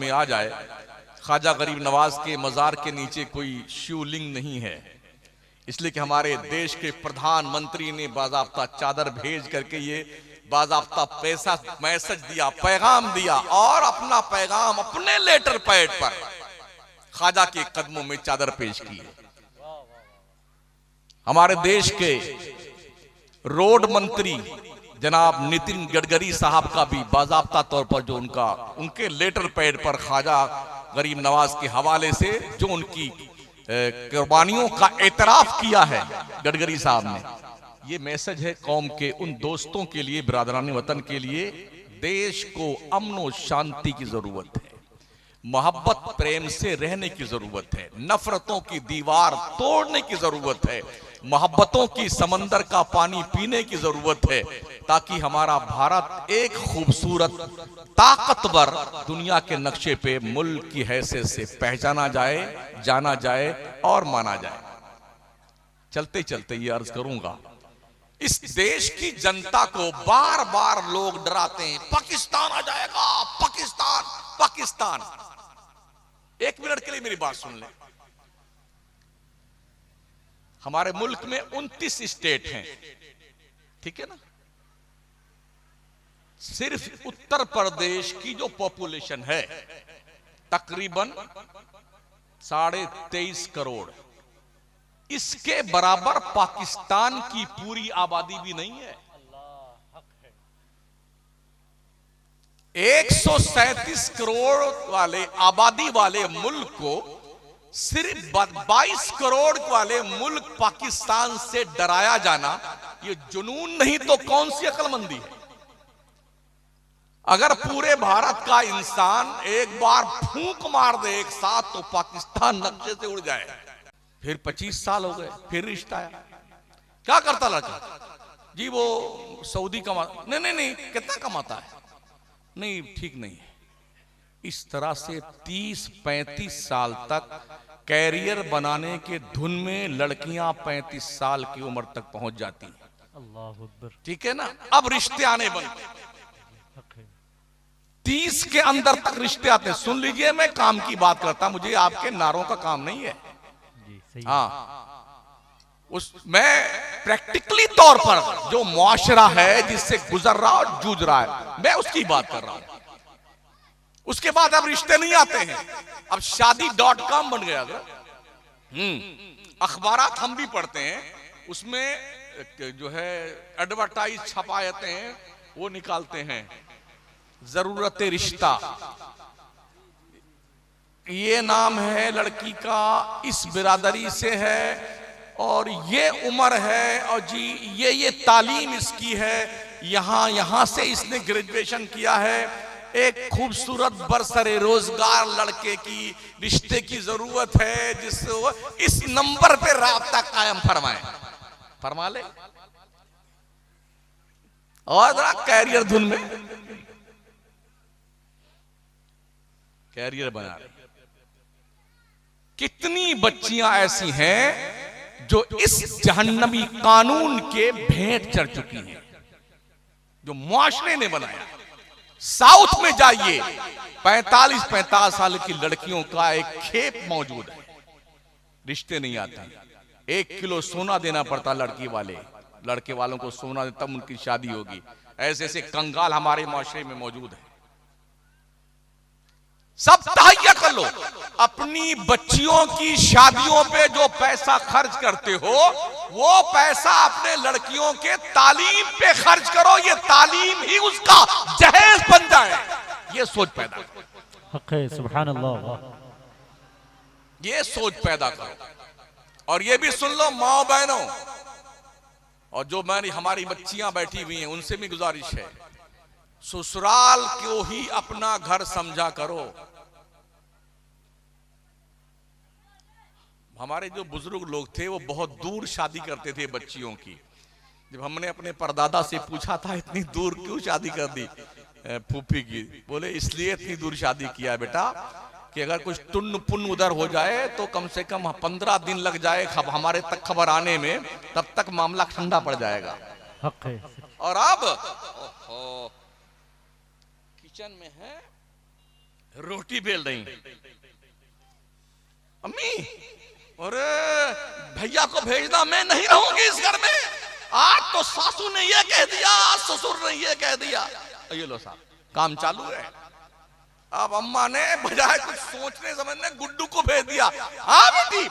में आ जाए, ख्वाजा गरीब नवाज के मजार के नीचे कोई शिवलिंग नहीं है, इसलिए कि हमारे देश के प्रधानमंत्री ने बाज़ाब्ता चादर भेज करके ये बाज़ाब्ता पैसा मैसेज दिया, पैगाम दिया, और अपना पैगाम अपने लेटर पैड पर ख्वाजा के कदमों में चादर पेश की है। हमारे देश के रोड मंत्री जनाब नितिन गडकरी साहब का भी बाज़ाब्ता तौर पर जो उनके लेटर पैड पर ख्वाजा गरीब नवाज के हवाले से जो उनकी कुर्बानियों का एतराफ किया है गडकरी साहब ने, ये मैसेज है कौम के उन दोस्तों के लिए, बिरादरान वतन के लिए, देश को अमन और शांति की जरूरत है, मोहब्बत प्रेम से रहने की जरूरत है, नफरतों की दीवार तोड़ने की जरूरत है, मोहब्बतों की समंदर का पानी पीने की जरूरत है, ताकि हमारा भारत एक खूबसूरत ताकतवर दुनिया के नक्शे पे मुल्क की हैसियत से पहचाना जाए, जाना जाए और माना जाए। चलते चलते ये अर्ज करूंगा, इस देश की जनता को बार बार लोग डराते हैं, पाकिस्तान आ जाएगा, पाकिस्तान पाकिस्तान। एक मिनट के लिए मेरी बात सुन लें। हमारे मुल्क में 29 स्टेट हैं, ठीक है ना? सिर्फ उत्तर प्रदेश की जो पॉपुलेशन है तकरीबन 23.5 करोड़, इसके बराबर पाकिस्तान की पूरी आबादी भी नहीं है। 137 करोड़ वाले आबादी वाले मुल्क को सिर्फ 22 करोड़ वाले मुल्क पाकिस्तान से डराया जाना, ये जुनून नहीं तो कौन सी अक्लमंदी है? अगर पूरे भारत का इंसान एक बार फूंक मार दे एक साथ तो पाकिस्तान नक्शे से उड़ जाए। फिर 25 साल हो गए, फिर रिश्ता आया। क्या करता लड़का? जी वो सऊदी कमा, नहीं कितना कमाता है? नहीं ठीक नहीं है। इस तरह से 30-35 साल तक कैरियर बनाने के धुन में लड़कियां 35 साल की उम्र तक पहुंच जाती हैं। अल्लाह अकबर, ठीक है ना? अब रिश्ते आने बनते, 30 के अंदर तक रिश्ते आते हैं। सुन लीजिए, मैं काम की बात करता, मुझे आपके नारों का काम नहीं है। हाँ, मैं प्रैक्टिकली तौर पर जो मुआशरा है जिससे गुजर रहा और जूझ रहा है, मैं उसकी बात कर रहा हूं। उसके बाद अब रिश्ते नहीं आते हैं, अब शादी.com बन गया। अखबारात हम भी पढ़ते हैं, उसमें जो है एडवर्टाइज छपा जाते हैं, वो निकालते हैं जरूरत रिश्ता, ये नाम है लड़की का, इस बिरादरी से है और ये उम्र है, और जी ये तालीम इसकी है, यहां से इसने ग्रेजुएशन किया है, एक खूबसूरत बरसरे रोजगार लड़के की रिश्ते की जरूरत है, जिससे इस नंबर पे राब्ता कायम फरमा ले और जरा कैरियर धुन में कैरियर बना रहे। कितनी बच्चियां ऐसी हैं जो इस जहन्नमी कानून के भेंट चढ़ चुकी हैं, जो मुआशरे ने बनाया। साउथ में जाइए, 45-50 साल की लड़कियों का एक खेप मौजूद है, रिश्ते नहीं आते। 1 किलो सोना देना पड़ता लड़के वालों को सोना दे तब उनकी शादी होगी। ऐसे ऐसे कंगाल हमारे मुआशरे में मौजूद है। सब तहैया कर लो, अपनी बच्चियों की शादियों पे जो पैसा खर्च करते हो, वो पैसा अपने लड़कियों के तालीम पे खर्च करो, ये तालीम ही उसका जहेज बन जाए। ये सोच पैदा करो, सुभान अल्लाह, ये सोच पैदा करो। और ये भी सुन लो माओ बहनों, और जो हमारी बच्चियां बैठी हुई हैं, उनसे भी गुजारिश है, ससुराल को ही अपना घर समझा करो। हमारे जो बुजुर्ग लोग थे वो बहुत दूर शादी करते थे बच्चियों की। जब हमने अपने परदादा से पूछा था इतनी दूर क्यों शादी कर दी फूफी की, बोले इसलिए इतनी दूर शादी किया है बेटा कि अगर कुछ टुन्न पुन्न उधर हो जाए तो कम से कम 15 दिन लग जाए हमारे तक खबर आने में, तब तक मामला ठंडा पड़ जाएगा। और अब किचन में है रोटी बेल रही। अम्मी, अरे भैया को भेजना, मैं नहीं रहूंगी इस घर में। आज तो सासू ने ये कह दिया, आज ससुर ने ये कह दिया। ये लो साहब, काम चालू है। अब अम्मा ने बजाय कुछ सोचने समझने गुड्डू को भेज दिया। हाँ बेटी,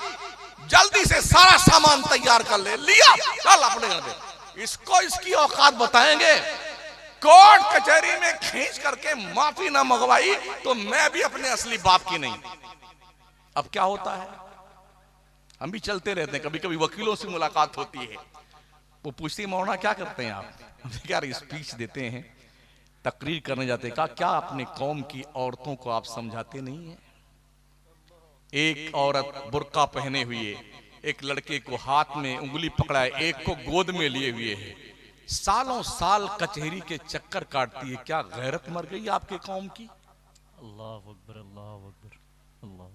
जल्दी से सारा सामान तैयार कर ले। लिया, चल अपने घर पे। इसको इसकी औकात बताएंगे। कोर्ट कचहरी में खींच करके माफी ना मंगवाई तो मैं भी अपने असली बाप की नहीं। अब क्या होता है, हम भी चलते रहते हैं, कभी कभी वकीलों से मुलाकात होती है। वो पूछती है, मौलाना क्या करते हैं आप? हम क्या स्पीच देते हैं, तकरीर करने जाते हैं। कहा, क्या अपने कौम की औरतों को आप समझाते नहीं हैं? एक औरत बुर्का पहने हुए एक लड़के को हाथ में उंगली पकड़ाए, एक को गोद में लिए हुए है, सालों साल कचहरी के चक्कर काटती है। क्या गैरत मर गई आपके कौम की? अल्लाह अकबर, अल्लाह अकबर, अल्लाह।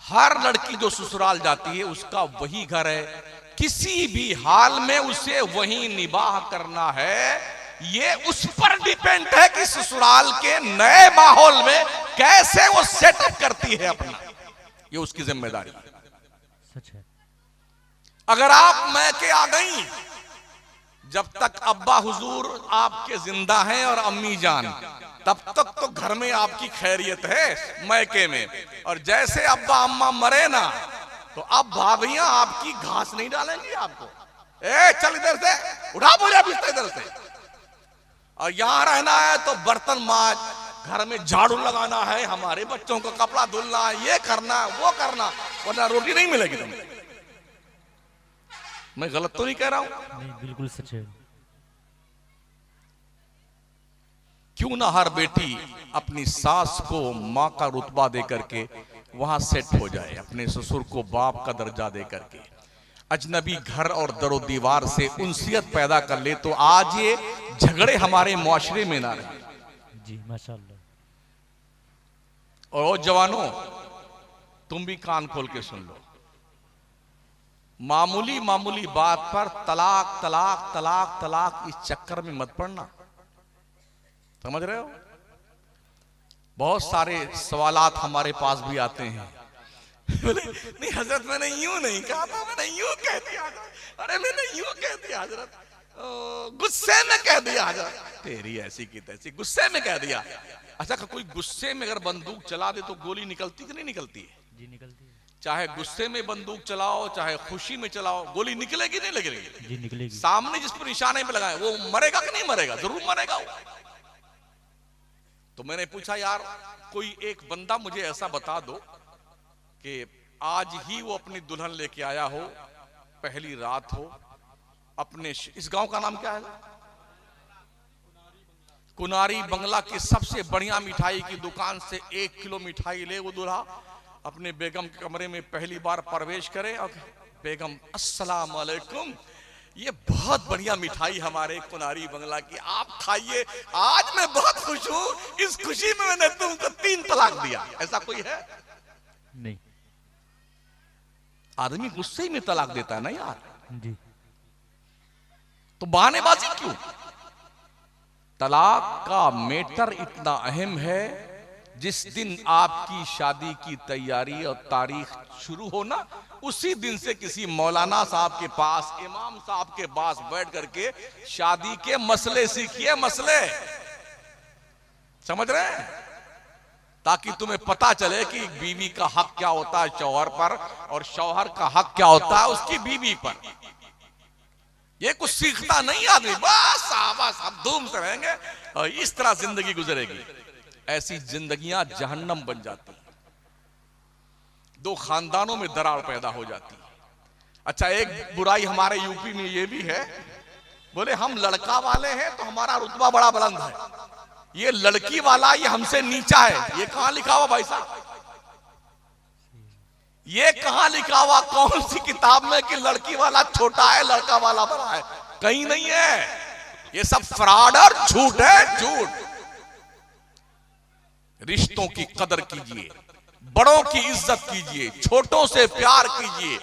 हर लड़की जो ससुराल जाती है उसका वही घर है, किसी भी हाल में उसे वही निबाह करना है। ये उस पर डिपेंड है कि ससुराल के नए माहौल में कैसे वो सेटअप करती है अपना, ये उसकी जिम्मेदारी है। सच है। अगर आप मैके आ गई, जब तक अब्बा हुजूर आपके जिंदा हैं और अम्मी जान, तब तक तो घर में आपकी खैरियत है मैके में। और जैसे अब्बा अम्मा मरे ना, तो अब भाभियां आपकी घास नहीं डालेंगी आपको। ए चल इधर से, उठा बोलिया बिस्तर इधर से। और यहां रहना है तो बर्तन मांज, घर में झाड़ू लगाना है, हमारे बच्चों को कपड़ा धुलना है, ये करना वो करना, वरना रोटी नहीं मिलेगी तुम्हें। मैं गलत तो नहीं कह रहा हूं? नहीं, बिल्कुल सच है। क्यों ना हर बेटी अपनी सास को मां का रुतबा दे करके वहां सेट हो जाए, अपने ससुर को बाप का दर्जा दे करके, अजनबी घर और दरो दीवार से उनसियत पैदा कर ले, तो आज ये झगड़े हमारे मुआशरे में ना रहे। जी माशाअल्लाह। और जवानों, तुम भी कान खोल के सुन लो, मामूली मामूली बात पर तलाक तलाक तलाक तलाक इस चक्कर में मत पड़ना। समझ रहे हो? बहुत सारे सवालात हमारे पास भी आते हैं। बोले नहीं हजरत, मैंने यूं नहीं कहा था, मैंने यूं कह दिया। अरे मैंने यूं कह दिया हजरत, गुस्से में कह दिया हजरत। तेरी ऐसी की तैसी, गुस्से में कह दिया। अच्छा, कोई गुस्से में अगर बंदूक चला दे तो गोली निकलती कि नहीं निकलती है? जी निकलती है। चाहे गुस्से में बंदूक चलाओ, चाहे खुशी में चलाओ, गोली निकलेगी नहीं लगेगी? जी निकलेगी। सामने जिस पर निशाने पे लगाए वो मरेगा कि नहीं मरेगा? जरूर मरेगा वो। तो मैंने पूछा, यार कोई एक बंदा मुझे ऐसा बता दो कि आज ही वो अपनी दुल्हन लेके आया हो, पहली रात हो, अपने इस गांव का नाम क्या है? कुनारी बंगला की सबसे बढ़िया मिठाई की दुकान से 1 किलो मिठाई ले वो दूल्हा, अपने बेगम के कमरे में पहली बार प्रवेश करे और बेगम अस्सलाम वालेकुम, ये बहुत बढ़िया मिठाई हमारे कुनारी बंगला की, आप खाइए, आज मैं बहुत खुश हूं, इस खुशी में मैंने तुमको 3 तलाक दिया। ऐसा कोई है? नहीं। आदमी गुस्से में तलाक देता है ना यार। जी। तो बहानेबाजी क्यों? तलाक का मैटर इतना अहम है, जिस दिन आपकी शादी की तैयारी और तारीख शुरू हो ना, उसी दिन से किसी मौलाना साहब के पास, इमाम साहब के पास बैठ करके शादी के मसले सीखिए, मसले। समझ रहे हैं? ताकि तुम्हें पता चले कि बीवी का हक क्या होता है शौहर पर, और शौहर का हक क्या होता है उसकी बीवी पर। ये कुछ सीखता नहीं आदमी, बस हम धूम से रहेंगे और इस तरह जिंदगी गुजरेगी। ऐसी जिंदगियां जहन्नम बन जाती हैं, 2 खानदानों में दरार पैदा हो जाती है। अच्छा, एक बुराई हमारे यूपी में ये भी है, बोले हम लड़का वाले हैं तो हमारा रुतबा बड़ा बुलंद है, ये लड़की वाला ये हमसे नीचा है। ये कहां लिखा हुआ भाई साहब? ये कहां लिखा हुआ कौन सी किताब में कि लड़की वाला छोटा है लड़का वाला बड़ा है? कहीं नहीं है। ये सब फ्रॉड और झूठ है, झूठ। रिश्तों की कदर कीजिए, बड़ों की इज्जत कीजिए, छोटों से प्यार कीजिए,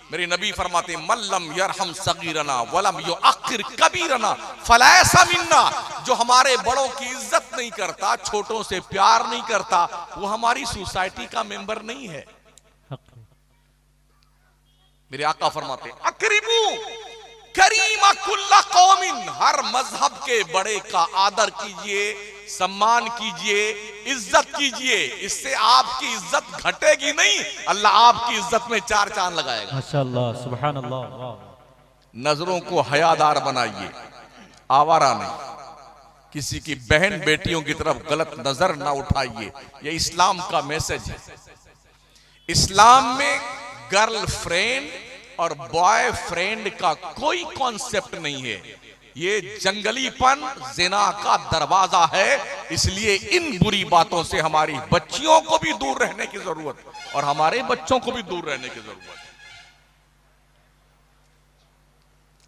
मेरे नबी फरमाते मल्लम यरहम सगीरना वलम युअक्किर कबीरना फलैसा मिन्ना, जो हमारे बड़ों की इज्जत नहीं करता, छोटों से प्यार नहीं करता, वो हमारी सोसाइटी का मेंबर नहीं है। मेरे आका फरमाते अकरीमू करीमा कुल्ला कौमिन, हर मजहब के बड़े का आदर कीजिए, सम्मान कीजिए, इज्जत कीजिए, इससे आपकी इज्जत घटेगी नहीं, अल्लाह आपकी इज्जत में चार चांद लगाएगा। माशाअल्लाह, सुभान अल्लाह, वाह। नजरों को हयादार बनाइए, आवारा नहीं, किसी की बहन बेटियों की तरफ गलत नजर ना उठाइए, यह इस्लाम का मैसेज है। इस्लाम में गर्लफ्रेंड और बॉयफ्रेंड का कोई कॉन्सेप्ट नहीं है, ये जंगलीपन जिना का दरवाजा है। इसलिए इन बुरी बातों से हमारी बच्चियों को भी दूर रहने की जरूरत और हमारे बच्चों को भी दूर रहने की जरूरत है।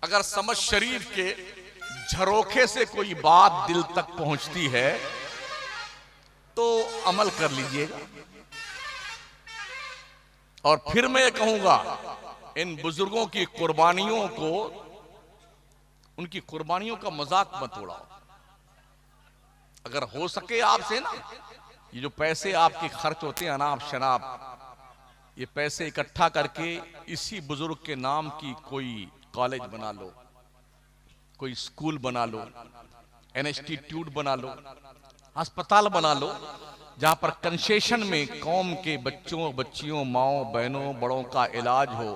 अगर समझ शरीफ के झरोखे से कोई बात दिल तक पहुंचती है तो अमल कर लीजिएगा। और फिर मैं ये कहूंगा, इन बुजुर्गों की कुर्बानियों को, उनकी कुर्बानियों का मजाक मत उड़ाओ। अगर हो सके आपसे ना, ये जो पैसे आपके खर्च होते हैं अनाप शनाप, ये पैसे इकट्ठा करके इसी बुजुर्ग के नाम की कोई कॉलेज बना लो, कोई स्कूल बना लो, इंस्टीट्यूट बना लो, अस्पताल बना लो, जहां पर कंसेशन में कौम के बच्चों बच्चियों माओ बहनों बड़ों का इलाज हो।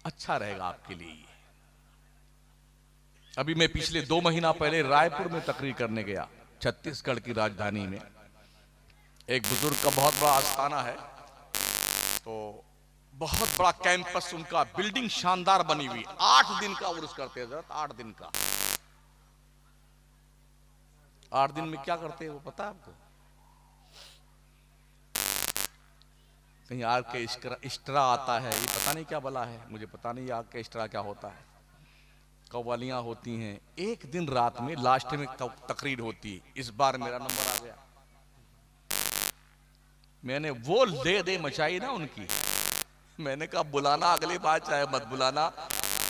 अच्छा रहेगा आपके लिए। अभी मैं पिछले 2 महीना पहले रायपुर में तकरीर करने गया, छत्तीसगढ़ की राजधानी में। एक बुजुर्ग का बहुत बड़ा आस्थाना है, तो बहुत बड़ा कैंपस उनका, बिल्डिंग शानदार बनी हुई, 8 दिन का उर्स करते हैं हजरत, 8 दिन का। 8 दिन में क्या करते हैं वो पता है आपको? कहीं ऑर्केस्ट्रा आता है, ये पता नहीं क्या भला है, मुझे पता नहीं ऑर्केस्ट्रा क्या होता है। कव्वालियां होती हैं, एक दिन रात में लास्ट में तकरीर होती है। इस बार मेरा नंबर आ गया, मैंने वो ले दे मचाई ना उनकी। मैंने कहा बुलाना अगली बार, चाहे मत बुलाना,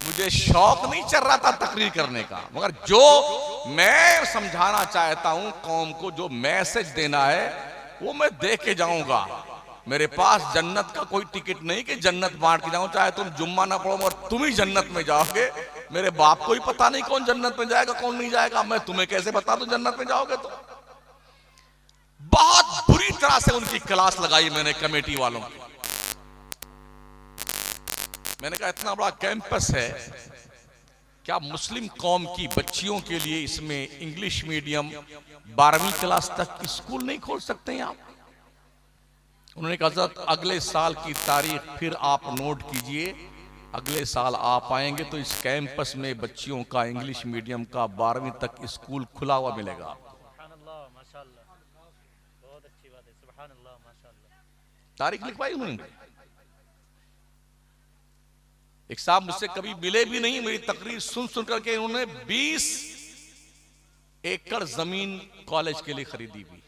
मुझे शौक नहीं चल रहा था तकरीर करने का, मगर जो मैं समझाना चाहता हूं कौम को, जो मैसेज देना है वो मैं दे के जाऊंगा। मेरे पास जन्नत का कोई टिकट नहीं कि जन्नत बांट के जाऊं, चाहे तुम जुम्मा ना पढ़ो और तुम ही जन्नत में जाओगे। मेरे बाप को ही पता नहीं कौन जन्नत में जाएगा कौन नहीं जाएगा, मैं तुम्हें कैसे बता दूं जन्नत में जाओगे? तो बहुत बुरी तरह से उनकी क्लास लगाई मैंने कमेटी वालों की। मैंने कहा इतना बड़ा कैंपस है, क्या मुस्लिम कौम की बच्चियों के लिए इसमें इंग्लिश मीडियम 12वीं क्लास तक स्कूल नहीं खोल सकते हैं आप? उन्होंने कहा हज़रत अगले साल की तारीख फिर आप नोट कीजिए, अगले साल आप आएंगे तो इस कैंपस में बच्चियों का इंग्लिश मीडियम का 12वीं तक स्कूल खुला हुआ मिलेगा। तारीख लिखवाई उन्होंने। एक साहब मुझसे कभी मिले भी नहीं, मेरी तकरीर सुन सुन करके उन्होंने 20 एकड़ जमीन कॉलेज के लिए खरीदी हुई।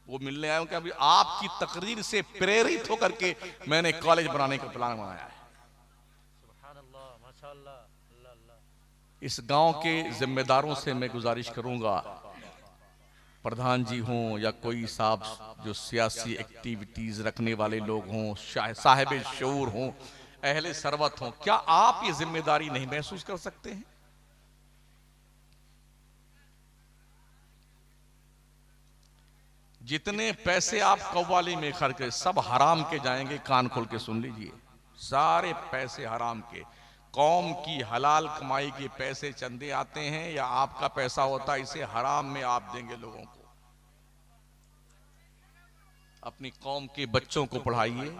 वो मिलने आया हूं कि अभी आपकी तकरीर से प्रेरित होकर के मैंने कॉलेज बनाने का प्लान बनाया है। इस गांव के जिम्मेदारों से मैं गुजारिश करूंगा, प्रधान जी हों या कोई साहब जो सियासी एक्टिविटीज रखने वाले लोग हों, साहिब शऊर हों, अहले सरवत हों, क्या आप ये जिम्मेदारी नहीं महसूस कर सकते हैं? जितने पैसे आप कव्वाली में खर्च करें सब हराम के जाएंगे। कान खोल के सुन लीजिए, सारे पैसे हराम के। कौम की हलाल कमाई के पैसे चंदे आते हैं या आपका पैसा होता है, इसे हराम में आप देंगे लोगों को। अपनी कौम के बच्चों को पढ़ाइए,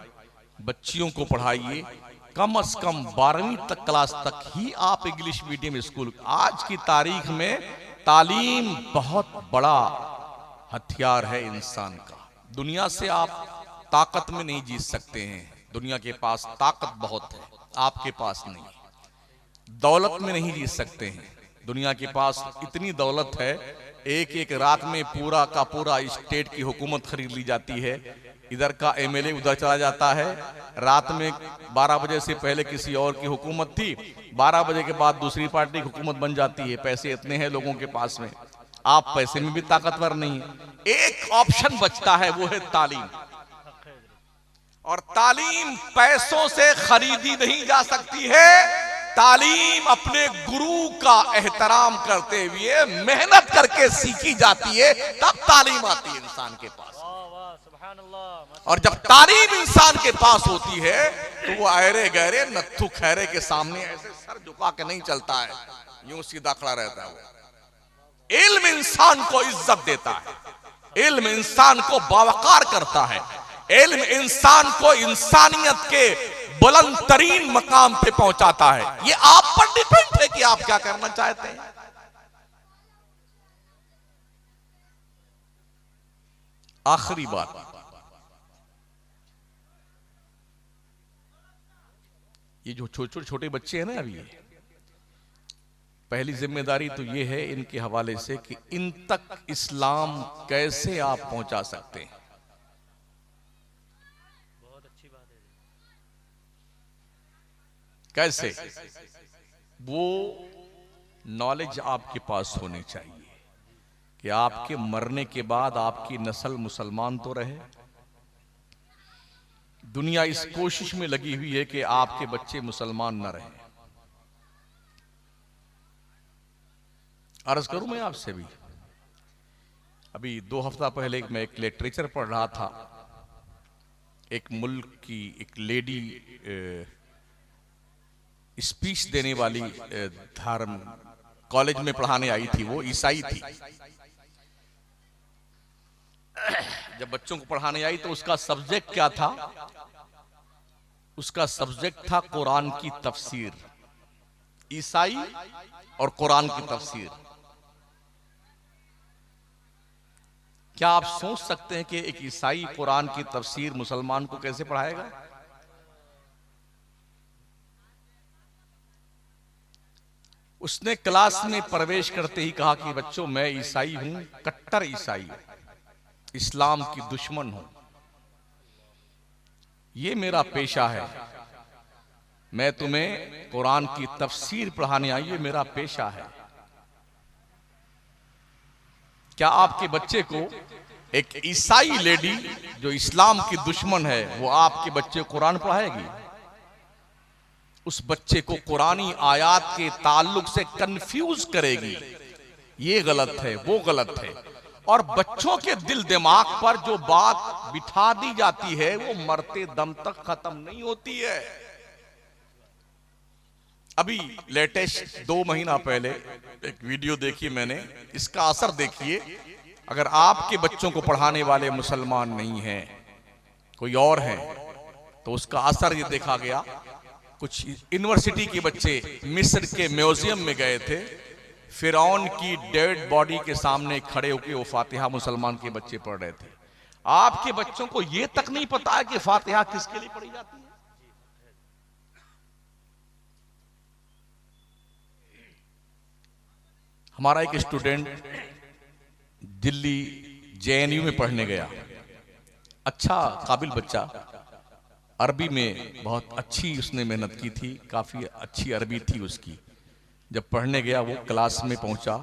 बच्चियों को पढ़ाइए, कम से कम 12वीं तक क्लास तक ही आप इंग्लिश मीडियम स्कूल। आज की तारीख में तालीम बहुत बड़ा हथियार है इंसान का। दुनिया से आप ताकत में नहीं जीत सकते हैं, दुनिया के पास ताकत बहुत है, आपके पास नहीं। दौलत में नहीं जीत सकते हैं, दुनिया के पास इतनी दौलत है, एक एक रात में पूरा का पूरा स्टेट की हुकूमत खरीद ली जाती है। इधर का एमएलए उधर चला जाता है, रात में 12 बजे से पहले किसी और की हुकूमत थी, 12 बजे के बाद दूसरी पार्टी की हुकूमत बन जाती है। पैसे इतने हैं लोगों के पास में, आप पैसे में भी ताकतवर नहीं है। एक ऑप्शन बचता है, वो है तालीम। और तालीम पैसों से खरीदी नहीं जा सकती है। तालीम अपने गुरु का एहतराम करते हुए मेहनत करके सीखी जाती है, तब तालीम आती है इंसान के पास। और जब तालीम इंसान के पास होती है तो वो अहरे गहरे नत्थु खैरे के सामने ऐसे सर झुका के नहीं चलता है, यूं सीधा खड़ा रहता है। वो इल्म इंसान को इज्जत देता है, इल्म इंसान को बावकार करता है, इल्म इंसान को इंसानियत के बुलंद तरीन मकाम पे पहुंचाता है। ये आप पर डिपेंड है कि आप क्या करना चाहते हैं। आखिरी बात, ये जो छोटे छोटे बच्चे हैं ना, अभी पहली जिम्मेदारी तो ये है इनके हवाले से कि इन तक इस्लाम कैसे आप पहुंचा सकते हैं। बहुत अच्छी बात है। कैसे? वो नॉलेज आपके पास होनी चाहिए कि आपके मरने के बाद आपकी नस्ल मुसलमान तो रहे। दुनिया इस कोशिश में लगी हुई है कि आपके बच्चे मुसलमान न रहें। अर्ज करूं मैं आपसे भी, अभी 2 हफ्ता पहले मैं एक लिटरेचर पढ़ रहा था। एक मुल्क की एक लेडी स्पीच देने वाली धर्म कॉलेज में पढ़ाने आई थी। वो ईसाई थी। जब बच्चों को पढ़ाने आई तो उसका सब्जेक्ट क्या था? उसका सब्जेक्ट था कुरान की तफसीर। ईसाई और कुरान की तफसीर। क्या आप सोच सकते हैं कि एक ईसाई कुरान की तफसीर मुसलमान को कैसे पढ़ाएगा? उसने क्लास में प्रवेश करते ही कहा कि बच्चों, मैं ईसाई हूं, कट्टर ईसाई, इस्लाम की दुश्मन हूं। ये मेरा पेशा है। मैं तुम्हें कुरान की तफसीर पढ़ाने आई, ये मेरा पेशा है। क्या आपके बच्चे को एक ईसाई लेडी जो इस्लाम की दुश्मन है, वो आपके बच्चे को कुरान पढ़ाएगी? उस बच्चे को कुरानी आयात के ताल्लुक से कंफ्यूज करेगी। ये गलत है, वो गलत है। और बच्चों के दिल दिमाग पर जो बात बिठा दी जाती है वो मरते दम तक खत्म नहीं होती है। अभी लेटेस्ट 2 महीना पहले एक वीडियो देखी मैंने, इसका असर देखिए। अगर आपके बच्चों को पढ़ाने वाले मुसलमान नहीं हैं, कोई और हैं, तो उसका असर ये देखा गया। कुछ यूनिवर्सिटी के बच्चे मिस्र के म्यूजियम में गए थे। फिरौन की डेड बॉडी के सामने खड़े होकर वो फातिहा मुसलमान के बच्चे पढ़ रहे थे। आपके बच्चों को यह तक नहीं पता है कि फातिहा किसके लिए पढ़ी जाती है। हमारा एक स्टूडेंट दिल्ली जेएनयू में पढ़ने गया। अच्छा काबिल बच्चा, अरबी में बहुत अच्छी उसने मेहनत की थी, काफी अच्छी अरबी थी उसकी। जब पढ़ने गया, वो क्लास में पहुंचा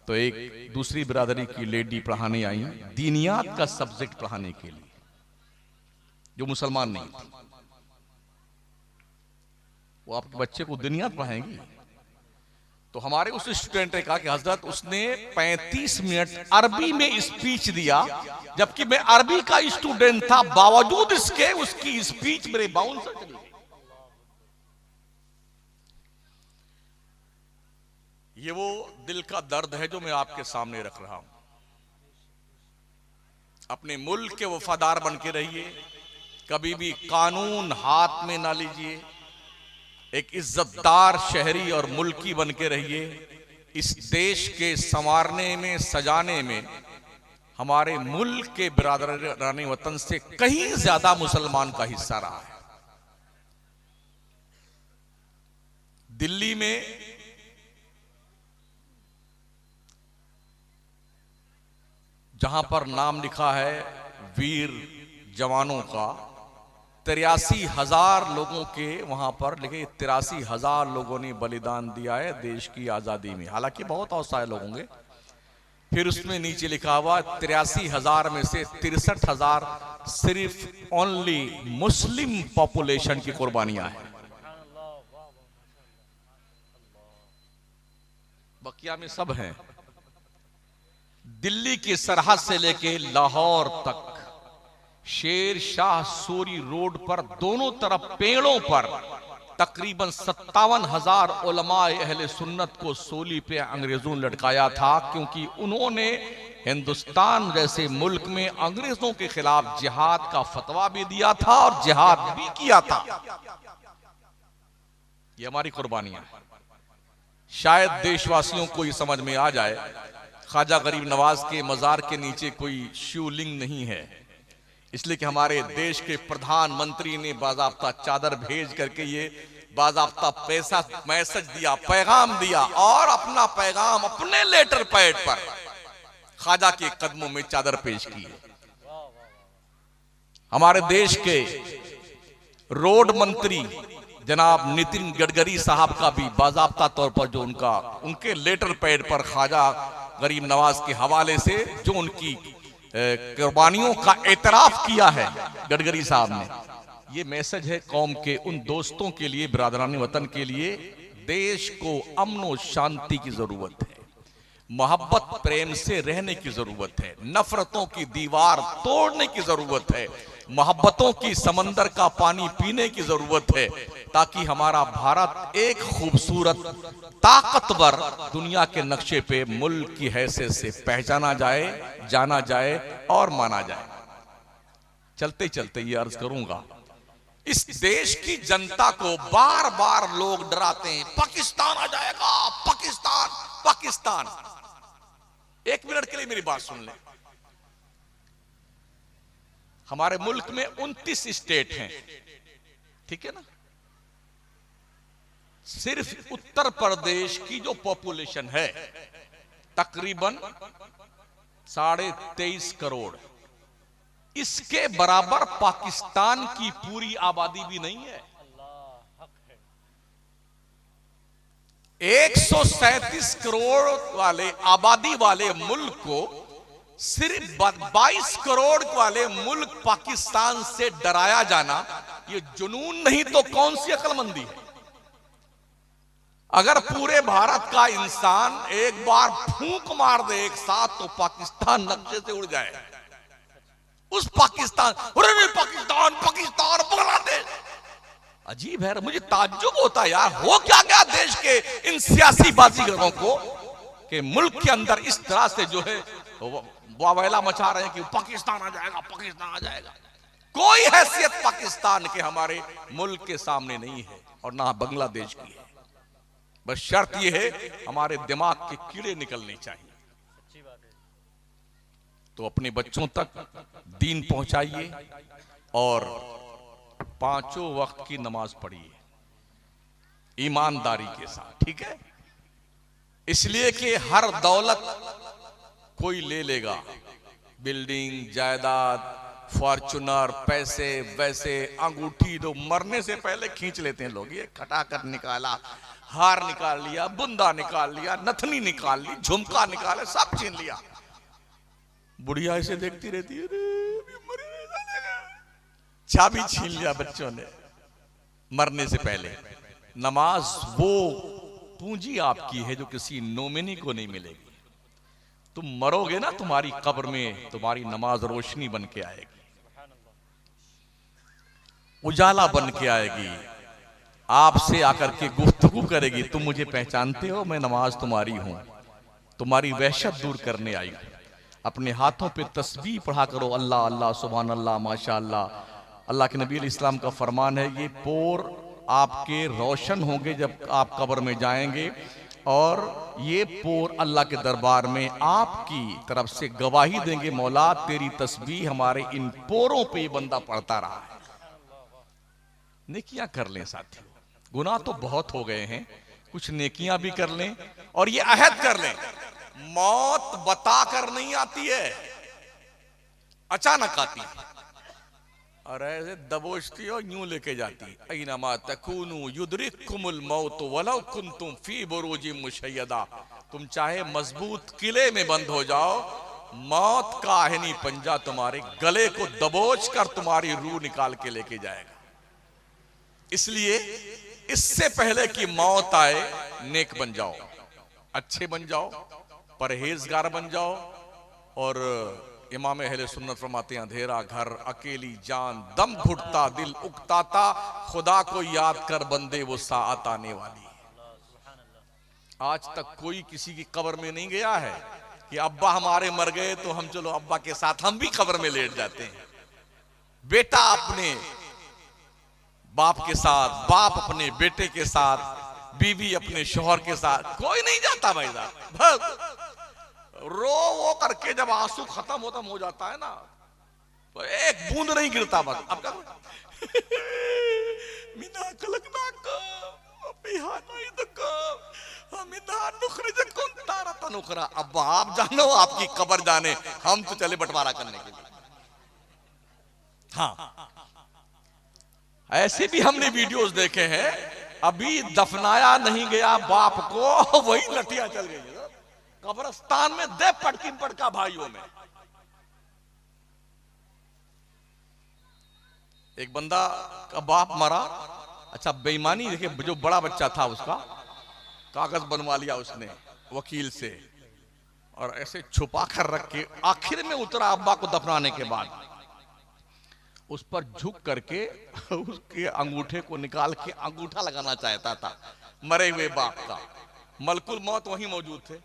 तो एक दूसरी बिरादरी की लेडी पढ़ाने आई, दीनियात का सब्जेक्ट पढ़ाने के लिए, जो मुसलमान नहीं थी। वो आपके बच्चे को दीनियात पढ़ाएंगी? तो हमारे उस स्टूडेंट ने कहा कि हजरत, उसने 35 मिनट अरबी में स्पीच दिया, जबकि मैं अरबी का स्टूडेंट था, बावजूद इसके उसकी स्पीच मेरे बाउंसर चली गई। ये वो दिल का दर्द है जो मैं आपके सामने रख रहा हूं। अपने मुल्क के वफादार बन के रहिए, कभी भी कानून हाथ में ना लीजिए, एक इज्जतदार शहरी और मुल्की बन के रहिए। इस देश के संवारने में, सजाने में हमारे मुल्क के बिरादराने वतन से कहीं ज्यादा मुसलमान का हिस्सा रहा है। दिल्ली में जहां पर नाम लिखा है वीर जवानों का, 83,000 लोगों के वहां पर लिखे 83,000 लोगों ने बलिदान दिया है देश की आजादी में। हालांकि बहुत असहाय लोग होंगे। फिर उसमें नीचे लिखा हुआ 83,000 में से 63,000 सिर्फ ओनली मुस्लिम पॉपुलेशन की कुर्बानियां हैं। बकिया में सब हैं। दिल्ली की सरहद से लेके लाहौर तक शेर शाह सूरी रोड पर दोनों तरफ पेड़ों पर तकरीबन 57,000 उलमाए अहले सुन्नत को सूली पे अंग्रेजों ने लटकाया था, क्योंकि उन्होंने हिंदुस्तान जैसे मुल्क में अंग्रेजों के खिलाफ जिहाद का फतवा भी दिया था और जिहाद भी किया था। ये हमारी कुर्बानियां हैं। शायद देशवासियों को ये समझ में आ जाए, ख्वाजा गरीब नवाज के मजार के नीचे कोई शिवलिंग नहीं है, इसलिए कि हमारे देश के प्रधानमंत्री ने बाज़ाब्ता चादर भेज करके ये बाज़ाब्ता पैसा मैसेज दिया, पैगाम दिया, और अपना पैगाम अपने लेटर पैड पर ख्वाजा के कदमों में चादर पेश की है। हमारे देश के रोड मंत्री जनाब नितिन गडकरी साहब का भी बाज़ाब्ता तौर पर जो उनके लेटर पैड पर ख्वाजा गरीब नवाज के हवाले से जो उनकी कुर्बानियों का एतराफ किया है गडकरी साहब ने, ये मैसेज है कौम के उन दोस्तों के लिए, बिरादरान वतन के लिए। देश को अमन और शांति की जरूरत है, मोहब्बत प्रेम से रहने की जरूरत है, नफरतों की दीवार तोड़ने की जरूरत है, मोहब्बतों की समंदर का पानी पीने की जरूरत है, ताकि हमारा भारत एक खूबसूरत ताकतवर दुनिया के नक्शे पे मुल्क की हैसियत से पहचाना जाए, जाना जाए और माना जाए। चलते चलते ये अर्ज करूंगा, इस देश की जनता को बार बार लोग डराते हैं, पाकिस्तान आ जाएगा, पाकिस्तान पाकिस्तान। एक मिनट के लिए मेरी बात सुन लें। हमारे मुल्क में 29 स्टेट हैं, ठीक है ना। सिर्फ उत्तर प्रदेश की जो पॉपुलेशन है तकरीबन 23.5 करोड़, इसके बराबर पाकिस्तान की पूरी आबादी भी नहीं है। 137 करोड़ वाले आबादी वाले मुल्क को सिर्फ 22 करोड़ वाले मुल्क पाकिस्तान से डराया जाना, ये जुनून नहीं तो कौन सी अक्लमंदी है। अगर पूरे भारत का इंसान एक बार फूंक मार दे एक साथ तो पाकिस्तान नक्शे से उड़ जाए। उस पाकिस्तान, पाकिस्तान पाकिस्तान बांग्लादेश, अजीब है। मुझे ताज्जुब होता है यार, हो क्या गया देश के इन सियासी बाजीगरों को कि मुल्क के अंदर इस तरह से जो है वावेला मचा रहे हैं कि पाकिस्तान आ जाएगा, पाकिस्तान आ जाएगा। कोई हैसियत पाकिस्तान के हमारे मुल्क के सामने नहीं है और ना बांग्लादेश की है। बस शर्त यह है हमारे दिमाग के कीड़े निकलने चाहिए। तो अपने बच्चों तक दीन पहुंचाइए और 5 वक्त की नमाज पढ़िए ईमानदारी के साथ, ठीक है। इसलिए कि हर दौलत कोई ले लेगा, बिल्डिंग, जायदाद, फॉर्चुनर, पैसे, वैसे अंगूठी तो मरने से पहले खींच लेते हैं लोग। ये खटाखट निकाला, हार निकाल लिया, बुंदा निकाल लिया, नथनी निकाल ली, झुमका निकाला, सब छीन लिया। बुढ़िया ऐसे देखती रहती है, चाबी छीन लिया बच्चों ने मरने से पहले। नमाज वो पूंजी आपकी है जो किसी नोमिनी को नहीं मिलेगी। तुम मरोगे ना, तुम्हारी कब्र में तुम्हारी नमाज रोशनी बन के आएगी, उजाला बन के आएगी, आपसे आकर के गुफ्तगू करेगी, तुम मुझे पहचानते हो, मैं नमाज तुम्हारी हूं, तुम्हारी वहशत दूर करने आई हूं। अपने हाथों पे तस्बीह पढ़ा करो, अल्लाह अल्लाह, सुभान अल्लाह, माशा अल्लाह। अल्लाह के नबी इस्लाम का फरमान है, ये पोर आपके रोशन होंगे जब आप कब्र में जाएंगे, और ये पोर अल्लाह के दरबार में आपकी तरफ से गवाही देंगे, मौला तेरी तस्बीह हमारे इन पोरों पे ये बंदा पढ़ता रहा है। नेकियां कर लें साथियों, गुनाह तो बहुत हो गए हैं, कुछ नेकियां भी कर लें और ये अहद कर लें, मौत बता कर नहीं आती है, अचानक आती है। और ऐसे दबोचती और यूं लेके जाती, ऐनमा तकूनु युदरिकुमुल मौत वलौ कुंतुम फी बुरूजिम मुशय्यदा। तुम चाहे मजबूत किले में बंद हो जाओ, मौत का आहनी पंजा तुम्हारे गले को दबोच कर तुम्हारी रूह निकाल के लेके जाएगा। इसलिए इससे पहले कि मौत आए, नेक बन जाओ, अच्छे बन जाओ, परहेजगार बन जाओ। और इमाम अहले सुन्नत फरमाते हैं, अंधेरा घर, अकेली जान, दम घुटता, दिल उकताता, खुदा को याद कर बंदे वो साअत आने वाली है। आज तक कोई किसी की कब्र में नहीं गया है कि अब्बा हमारे मर गए तो हम चलो अब्बा के साथ हम भी कब्र में लेट जाते हैं। बेटा अपने बाप के साथ, बाप अपने बेटे के साथ, बीवी अपने शौहर के साथ, कोई नहीं जाता भाई साहब। बस रो वो करके जब आंसू खत्म हो जाता है ना, तो एक बूंद नहीं गिरता। बस अब क्या मिना कलकना का बिहाना इदका मिना नुखरजकुम तारतन उखरा। अब आप जानो, आपकी कब्र जाने, हम तो चले बंटवारा करने के लिए। हाँ, ऐसे भी हमने वीडियोस देखे हैं, अभी दफनाया नहीं गया बाप को, वही लठियां चल गई कब्रस्तान में, दे पटकी पटका भाइयों में। एक बंदा का बाप मरा, अच्छा बेईमानी देखिए, जो बड़ा बच्चा था उसका कागज बनवा लिया उसने वकील से, और ऐसे छुपा कर रख के आखिर में उतरा अब्बा को दफनाने के बाद, उस पर झुक करके उसके अंगूठे को निकाल के अंगूठा लगाना चाहता था मरे हुए बाप का। मलकुल मौत वहीं मौजूद थे।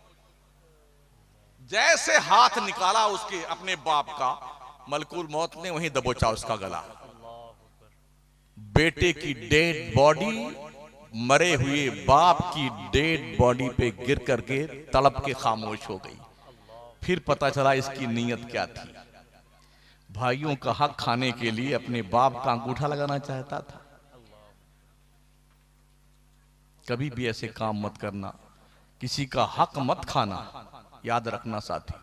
जैसे हाथ निकाला उसके अपने बाप का, मलकुल मौत ने वहीं दबोचा उसका गला। बेटे की डेड बॉडी मरे हुए बाप की डेड बॉडी पे गिर करके तड़प के खामोश हो गई। फिर पता चला इसकी नीयत क्या थी। भाइयों का हक खाने के लिए अपने बाप का अंगूठा लगाना चाहता था। कभी भी ऐसे काम मत करना, किसी का हक मत खाना। याद रखना साथी,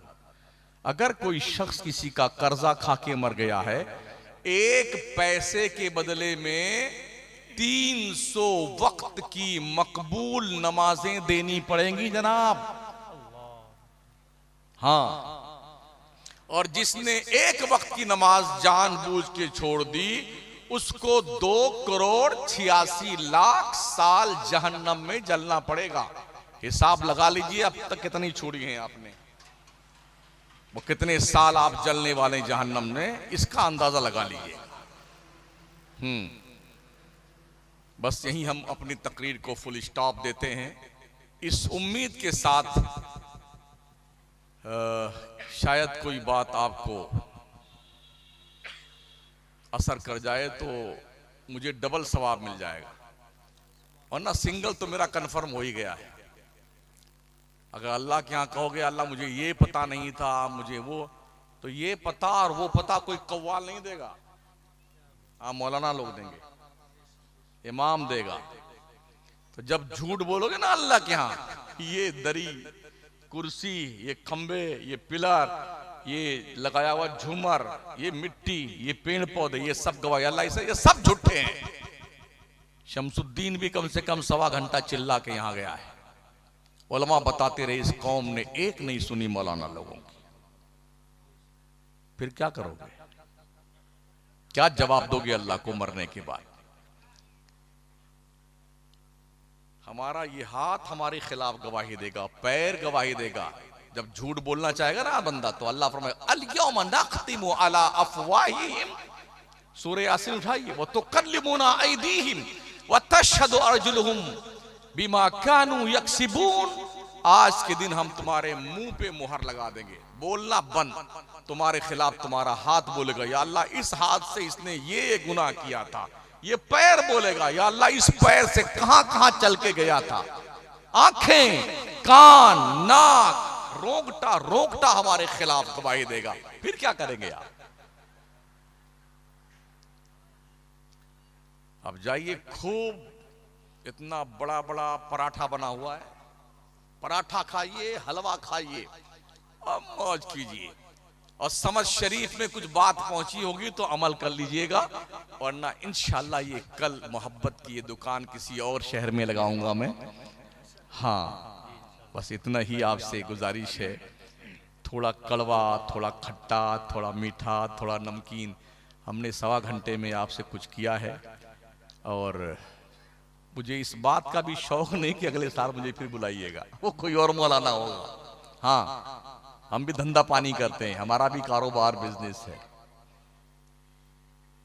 अगर कोई शख्स किसी का कर्जा खा के मर गया है, 1 पैसे के बदले में 300 वक्त की मकबूल नमाजें देनी पड़ेंगी जनाब। हाँ, और जिसने 1 वक्त की नमाज जानबूझ के छोड़ दी, उसको 2,86,00,000 साल जहन्नम में जलना पड़ेगा। हिसाब लगा लीजिए अब तक कितनी छोड़ी हैं आपने, वो कितने साल आप जलने वाले जहन्नम में, इसका अंदाजा लगा लीजिए। बस यही हम अपनी तकरीर को फुल स्टॉप देते हैं, इस उम्मीद के साथ शायद कोई बात आपको असर कर जाए तो मुझे डबल सवाब मिल जाएगा, वरना सिंगल तो मेरा कंफर्म हो ही गया है। अगर अल्लाह के यहाँ कहोगे अल्लाह मुझे ये पता नहीं था, मुझे वो, तो ये पता और वो पता कोई कव्वाल नहीं देगा। हाँ, मौलाना लोग देंगे, इमाम देगा। तो जब झूठ बोलोगे ना अल्लाह के यहाँ, ये दरी, कुर्सी, ये खंबे, ये पिलर, ये लगाया हुआ झूमर, ये मिट्टी, ये पेड़ पौधे, ये सब गवाही अल्लाह से, ये सब झूठे हैं। शमसुद्दीन भी कम से कम 1.25 घंटा चिल्ला के यहाँ गया है। उलमा बताते रहे इस कौम ने एक नहीं सुनी मौलाना लोगों की। फिर क्या करोगे, क्या जवाब दोगे अल्लाह को मरने के बाद? हमारा ये हाथ हमारे खिलाफ गवाही देगा, पैर गवाही देगा। जब झूठ बोलना चाहेगा ना बंदा, तो अल्लाह फरमाए अल-यौमा नख्तिमु अला अफवाहिहिम, सूरह यासीन उठाइए, व तुकल्लिमुना अयदीहिम व तशहदु अर्जुलुहुम बिमा कानू यक्सिबून। आज के दिन हम तुम्हारे मुंह पे मुहर लगा देंगे, बोलना बंद, तुम्हारे खिलाफ तुम्हारा हाथ बोलेगा या अल्लाह इस हाथ से इसने ये गुनाह किया था। ये पैर बोलेगा या अल्लाह इस पैर से कहां कहां चल के गया था। आंखें, कान, नाक, रोंगटा रोंगटा हमारे खिलाफ गवाही देगा। फिर क्या करेंगे आप? अब जाइए, खूब इतना बड़ा बड़ा पराठा बना हुआ है, पराठा खाइए, हलवा खाइए और मौज कीजिए। और समझ शरीफ में कुछ बात पहुंची होगी तो अमल कर लीजिएगा, वरना इंशाल्लाह ये कल मोहब्बत की ये दुकान किसी और शहर में लगाऊंगा मैं। हाँ, बस इतना ही आपसे गुजारिश है। थोड़ा कड़वा, थोड़ा खट्टा, थोड़ा मीठा, थोड़ा नमकीन, हमने 1.25 घंटे में आपसे कुछ किया है। और मुझे इस बात का भी शौक नहीं कि अगले साल मुझे फिर बुलाइएगा, वो कोई और मौलाना होगा। हाँ, हम भी धंधा पानी करते हैं, हमारा भी कारोबार बिजनेस है,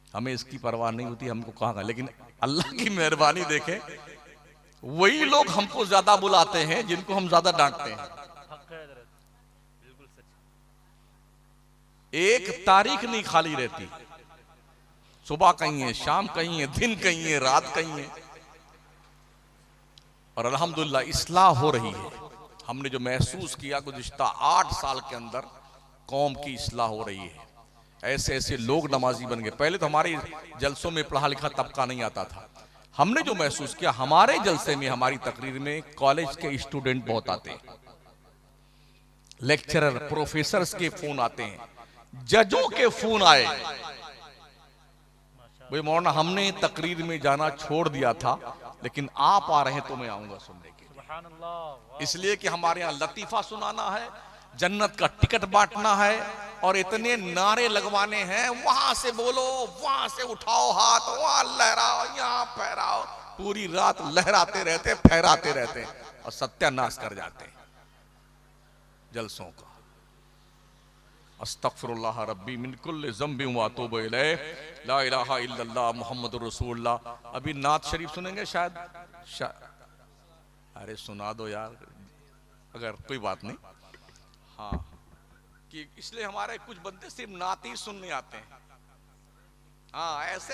हमें इसकी परवाह नहीं होती हमको कहाँ का। लेकिन अल्लाह की मेहरबानी देखें, वही लोग हमको ज्यादा बुलाते हैं जिनको हम ज्यादा डांटते हैं। एक तारीख नहीं खाली रहती, सुबह कहीं है, शाम कहीं है, दिन कहीं है, रात कहीं है। और अल्हम्दुलिल्लाह इस्लाह हो रही है। हमने जो महसूस किया गुज़िश्ता 8 साल के अंदर, कौम की इस्लाह हो रही है। ऐसे ऐसे लोग नमाजी बन गए। पहले तो हमारे जलसों में पढ़ा लिखा तबका नहीं आता था। हमने जो महसूस किया, हमारे जलसे में, हमारी तकरीर में कॉलेज के स्टूडेंट बहुत आते हैं, लेक्चरर, प्रोफेसर्स के फोन आते हैं, जजों के फोन आए। भाई मौलाना, हमने तकरीर में जाना छोड़ दिया था, लेकिन आप आ रहे हैं तो मैं आऊंगा सुनने के लिए। इसलिए कि हमारे यहाँ लतीफा सुनाना है, जन्नत का टिकट बांटना है, और इतने नारे लगवाने हैं, वहां से बोलो, वहां से उठाओ हाथ, वहां लहराओ, यहाँ फहराओ। पूरी रात लहराते रहते, फहराते रहते और सत्यानाश कर जाते हैं जलसों का। अस्तगफिरुल्लाह रब्बी मिन कुल्लि ज़ंबि व अतूबु इलैह, ला इलाहा इल्लल्लाह मुहम्मदुर रसूलुल्लाह। अभी नात शरीफ सुनेंगे शायद। अरे सुना दो यार, अगर कोई बात नहीं। हाँ, कि इसलिए हमारे कुछ बंदे सिर्फ नात ही सुनने आते हैं। हाँ, ऐसे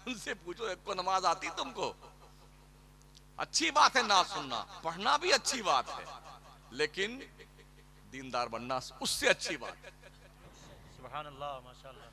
उनसे पूछो, को नमाज आती तुमको? अच्छी बात है नात सुनना, पढ़ना भी अच्छी बात है, लेकिन दीनदार बनना उससे अच्छी बात। सुभान अल्लाह, माशाअल्लाह।